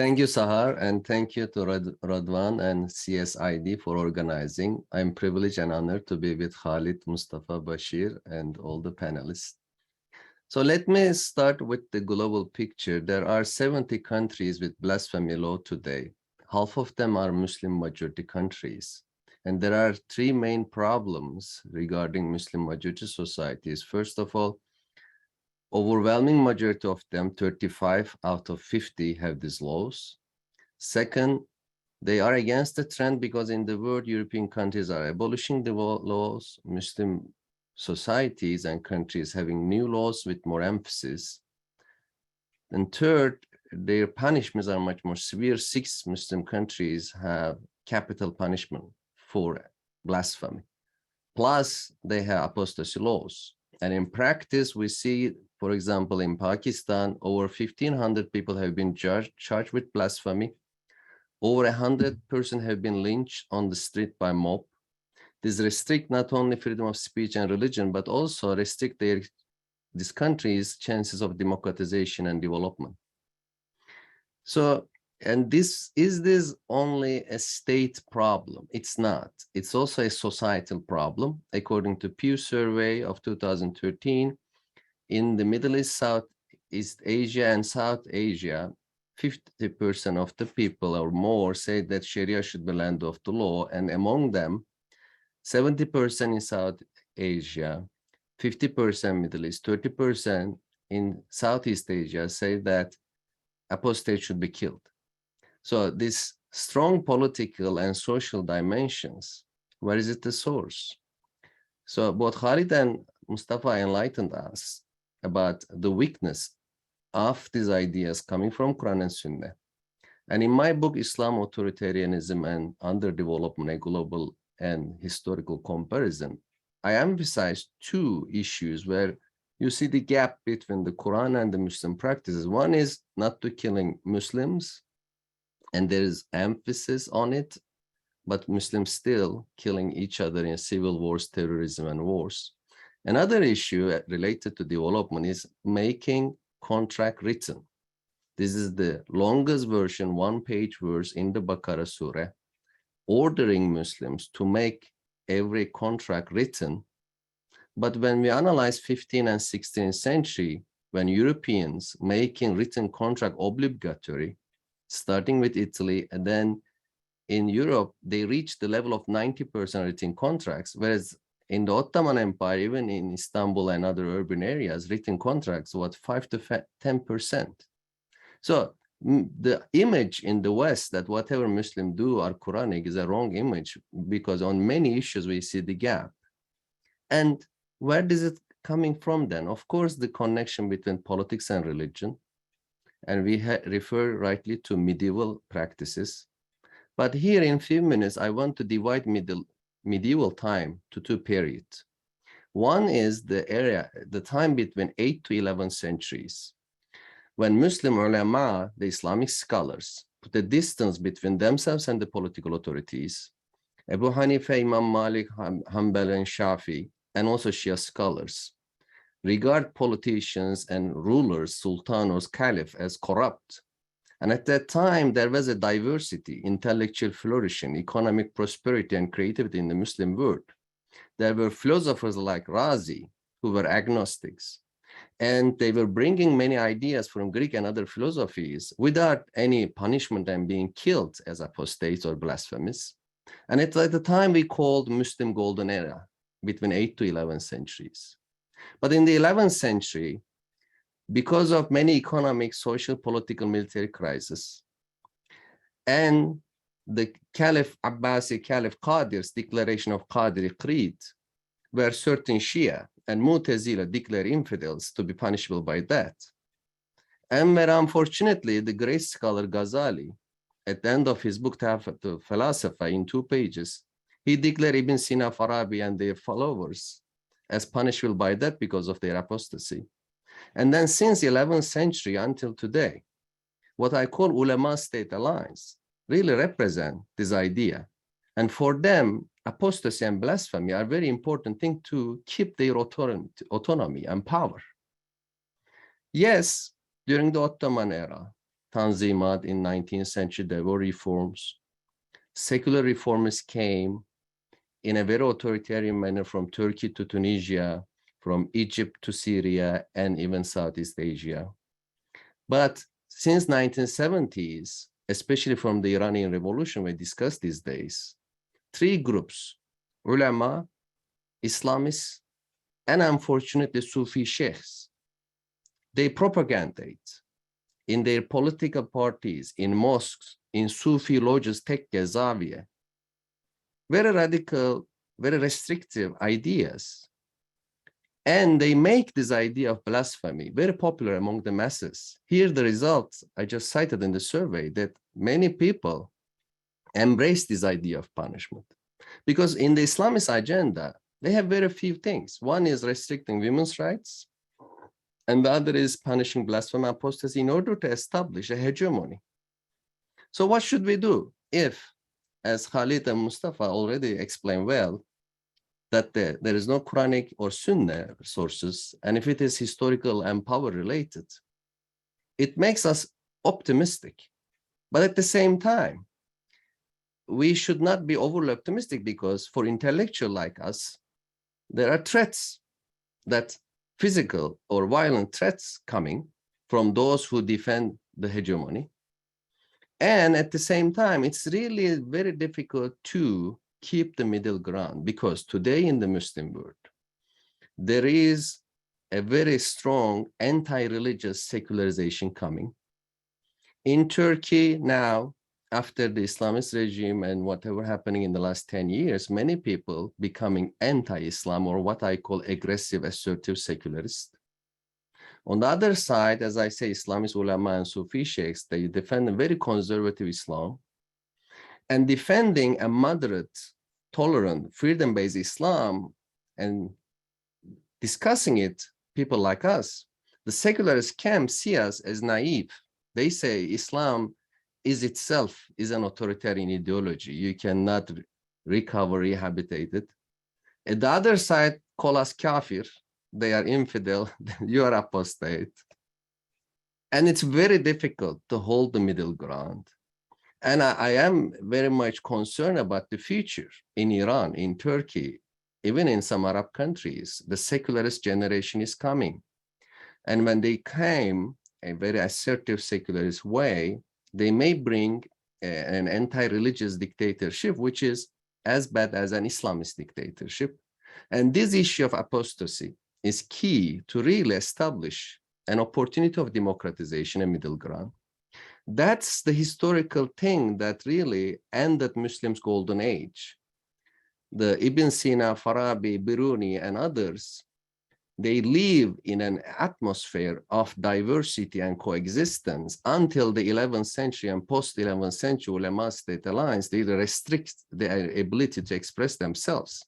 Thank you, Sahar, and thank you to Radwan and CSID for organizing. I'm privileged and honored to be with Khalid, Mustafa, Bashir, and all the panelists. So let me start with the global picture. There are 70 countries with blasphemy law today. Half of them are Muslim majority countries. And there are three main problems regarding Muslim majority societies. First of all, overwhelming majority of them, 35 out of 50, have these laws. Second, they are against the trend because in the world, European countries are abolishing the laws, Muslim societies and countries having new laws with more emphasis. And third, their punishments are much more severe. 6 Muslim countries have capital punishment for blasphemy. Plus, they have apostasy laws. And in practice, we see, for example, in Pakistan, over 1,500 people have been charged with blasphemy. Over 100 persons have been lynched on the street by mob. This restrict not only freedom of speech and religion, but also restrict this country's chances of democratization and development. So, and is this only a state problem? It's not. It's also a societal problem. According to Pew survey of 2013, in the Middle East, Southeast Asia, and South Asia, 50% of the people or more say that Sharia should be land of the law, and among them, 70% in South Asia, 50% Middle East, 30% in Southeast Asia say that apostates should be killed. So this strong political and social dimensions, where is it the source? So both Khalid and Mustafa enlightened us about the weakness of these ideas coming from Quran and Sunnah. And in my book, Islam, Authoritarianism and Underdevelopment, a Global and Historical Comparison, I emphasize 2 issues where you see the gap between the Quran and the Muslim practices. One is not to killing Muslims, and there is emphasis on it, but Muslims still killing each other in civil wars, terrorism, and wars. Another issue related to development is making contract written. This is the longest version, 1-page verse in the Baqarah Surah, ordering Muslims to make every contract written. But when we analyze 15th and 16th century, when Europeans making written contract obligatory, starting with Italy, and then in Europe, they reached the level of 90% written contracts, whereas in the Ottoman Empire, even in Istanbul and other urban areas, written contracts was 5 to 10%. So the image in the West that whatever Muslims do are Quranic is a wrong image, because on many issues we see the gap. And where is it coming from then? Of course, the connection between politics and religion. And we refer rightly to medieval practices. But here in a few minutes, I want to divide medieval time to 2 periods. One is the time between 8th to 11th centuries, when Muslim ulama, the Islamic scholars, put a distance between themselves and the political authorities. Abu Hanifa, Imam Malik, Hanbal, and Shafi, and also Shia scholars, regard politicians and rulers, sultan or caliph, as corrupt. And at that time, there was a diversity, intellectual flourishing, economic prosperity, and creativity in the Muslim world. There were philosophers like Razi, who were agnostics, and they were bringing many ideas from Greek and other philosophies without any punishment and being killed as apostates or blasphemous. And at the time, we called Muslim Golden Era, between 8th to 11th centuries. But in the 11th century, because of many economic, social, political, military crises, and the Caliph Abbasi, Caliph Qadir's declaration of Qadiri Creed, where certain Shia and Mu'tazila declare infidels to be punishable by death. And where, unfortunately, the great scholar Ghazali, at the end of his book, the Philosopher, in 2 pages, he declared Ibn Sina, Farabi, and their followers as punishable by death because of their apostasy. And then since the 11th century until today, what I call ulama state alliance really represent this idea. And for them, apostasy and blasphemy are very important thing to keep their autonomy and power. Yes, during the Ottoman era, Tanzimat in 19th century, there were reforms. Secular reformers came in a very authoritarian manner from Turkey to Tunisia, from Egypt to Syria, and even Southeast Asia. But since 1970s, especially from the Iranian Revolution we discuss these days, three groups, ulama, Islamists, and unfortunately Sufi sheikhs, they propagate in their political parties, in mosques, in Sufi lodges, tekke, zawiya, very radical, very restrictive ideas. And they make this idea of blasphemy very popular among the masses. Here, the results I just cited in the survey, that many people embrace this idea of punishment. Because in the Islamist agenda, they have very few things. One is restricting women's rights, and the other is punishing blasphemy and apostasy in order to establish a hegemony. So what should we do if, as Khalid and Mustafa already explained well, that there is no Qur'anic or Sunnah sources, and if it is historical and power related, it makes us optimistic. But at the same time, we should not be overly optimistic, because for intellectuals like us, there are threats, that physical or violent threats coming from those who defend the hegemony. And at the same time, it's really very difficult to keep the middle ground, because today in the Muslim world, there is a very strong anti-religious secularization coming. In Turkey now, after the Islamist regime and whatever happening in the last 10 years, many people becoming anti-Islam, or what I call aggressive, assertive secularist. On the other side, as I say, Islamist ulama and Sufi sheikhs, they defend a very conservative Islam, and defending a moderate, tolerant, freedom-based Islam and discussing it, people like us, the secularist camp see us as naive. They say Islam is itself is an authoritarian ideology. You cannot recover, rehabilitate it. At the other side, call us kafir. They are infidel. You are apostate. And it's very difficult to hold the middle ground. And I am very much concerned about the future in Iran, in Turkey, even in some Arab countries. The secularist generation is coming. And when they came a very assertive secularist way, they may bring an anti-religious dictatorship, which is as bad as an Islamist dictatorship. And this issue of apostasy is key to really establish an opportunity of democratization and middle ground. That's the historical thing that really ended Muslims' golden age. The Ibn Sina, Farabi, Biruni, and others, they live in an atmosphere of diversity and coexistence until the 11th century and post-11th century ulama-state alliance. They restrict their ability to express themselves.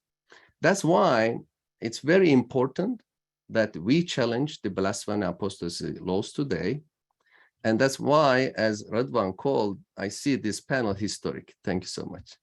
That's why it's very important that we challenge the blasphemy and apostasy laws today. And that's why, as Radwan called, I see this panel historic. Thank you so much.